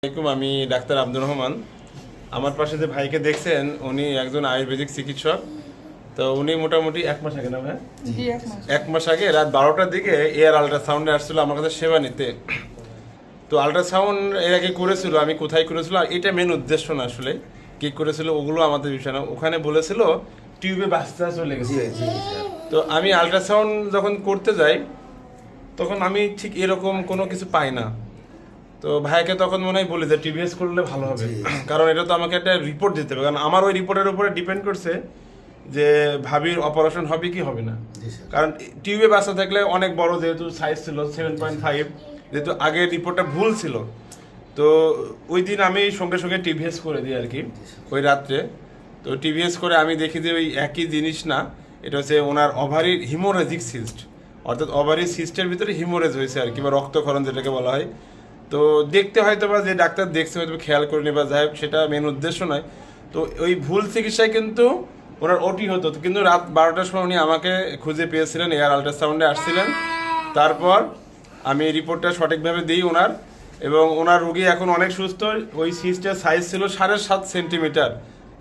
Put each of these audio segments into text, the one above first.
আমি ডাক্তার আব্দুর রহমান। আমার পাশে যে ভাইকে দেখছেন উনি একজন আয়ুর্বেদিক চিকিৎসক। তো উনি মোটামুটি 1 মাস আগে না ভাই? জি, 1 মাস। 1 মাস আগে রাত 12টার দিকে এয়ার আল্ট্রাসাউন্ডে আসছিল আমার কাছে সেবা নিতে। তো আল্ট্রাসাউন্ড এর আগে করেছিল, আমি কোথায় করেছিল এটা মেন উদ্দেশ্য না, আসলে কি করেছিল ওগুলো আমাদের বিষয় না। ওখানে বলেছিল টিউবে বাচ্চা চলে গেছে। তো আমি আল্ট্রাসাউন্ড যখন করতে যাই তখন আমি ঠিক এরকম কোনো কিছু পাই না। তো ভাইকে তখন মনে হয় বলি যে টিভিএস করলে ভালো হবে, কারণ এটা তো আমাকে একটা রিপোর্ট দিতে হবে, কারণ আমার ওই রিপোর্টের উপরে ডিপেন্ড করছে যে ভাবির অপারেশন হবে কি হবে না। কারণ টিউবে বাচ্চা থাকলে অনেক বড়, যেহেতু সাইজ ছিল 7.5, যেহেতু আগের রিপোর্টটা ভুল ছিল, তো ওই দিন আমি সঙ্গে সঙ্গে টিভিএস করে দিই আর কি ওই রাত্রে। তো টিভিএস করে আমি দেখি যে ওই একই জিনিস না, এটা হচ্ছে ওনার ওভারির হিমোরেজিক সিস্ট, অর্থাৎ ওভারি সিস্টের ভিতরে হিমোরেজ হয়েছে আর কি, বা রক্তক্ষরণ যেটাকে বলা হয়। তো দেখতে হয়তো বা যে ডাক্তার দেখছে হয়তো খেয়াল করেনি বা যাই হোক, সেটা মেন উদ্দেশ্য নয়। তো ওই ভুল চিকিৎসায় কিন্তু ওনার ওটি হতো, কিন্তু রাত 12টার সময় উনি আমাকে খুঁজে পেয়েছিলেন, এয়ার আল্ট্রাসাউন্ডে আসছিলেন। তারপর আমি রিপোর্টটা সঠিকভাবে দিই ওনার, এবং ওনার রুগী এখন অনেক সুস্থ। ওই সিস্টের সাইজ ছিল 7.5 সেন্টিমিটার,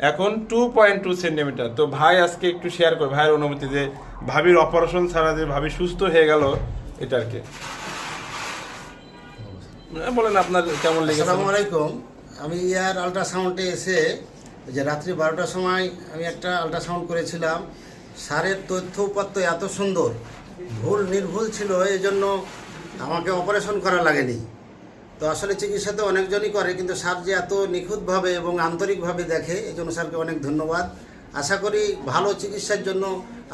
এখন 2.2 সেন্টিমিটার। তো ভাই আজকে একটু শেয়ার করে ভাইয়ের অনুভূতি, যে ভাবির অপারেশন ছাড়া যে ভাবি সুস্থ হয়ে গেল এটা আর কি। বলেন আপনার কেমন লেগেছে? আসসালামু আলাইকুম। আমি এয়ার আল্ট্রাসাউন্ডে এসে যে রাত্রি 12টার সময় আমি একটা আল্ট্রাসাউন্ড করেছিলাম। স্যারের তথ্য উপাত্ত এত সুন্দর, ভুল নির্ভুল ছিল, এই জন্য আমাকে অপারেশন করা লাগেনি। তো আসলে চিকিৎসা তো অনেকজনই করে, কিন্তু স্যার যে এত নিখুঁতভাবে এবং আন্তরিকভাবে দেখে, এই জন্য স্যারকে অনেক ধন্যবাদ। আশা করি ভালো চিকিৎসার জন্য,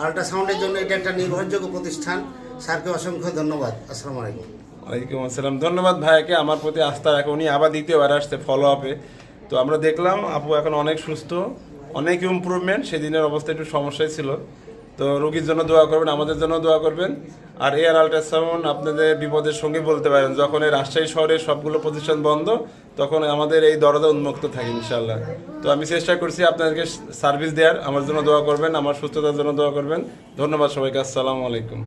আল্ট্রাসাউন্ডের জন্য এটা একটা নির্ভরযোগ্য প্রতিষ্ঠান। স্যারকে অসংখ্য ধন্যবাদ। আসসালামু আলাইকুম। ওয়ালাইকুম আসসালাম। ধন্যবাদ ভাইকে আমার প্রতি আস্থা রাখে। উনি আবার দ্বিতীয়বার আসছে ফলো আপে। তো আমরা দেখলাম আপু এখন অনেক সুস্থ, অনেক ইমপ্রুভমেন্ট। সেদিনের অবস্থা একটু সমস্যায় ছিল। তো রোগীর জন্য দোয়া করবেন, আমাদের জন্য দোয়া করবেন। আর এয়ার আল্ট্রাসাউন্ড আপনাদের বিপদের সঙ্গে বলতে পারেন, যখন এই রাজশাহী শহরের সবগুলো প্রতিষ্ঠান বন্ধ তখন আমাদের এই দরজা উন্মুক্ত থাকে ইনশাল্লাহ। তো আমি চেষ্টা করছি আপনাদেরকে সার্ভিস দেওয়ার। আমার জন্য দোয়া করবেন, আমার সুস্থতার জন্য দোয়া করবেন। ধন্যবাদ সবাইকে। আসসালামু আলাইকুম।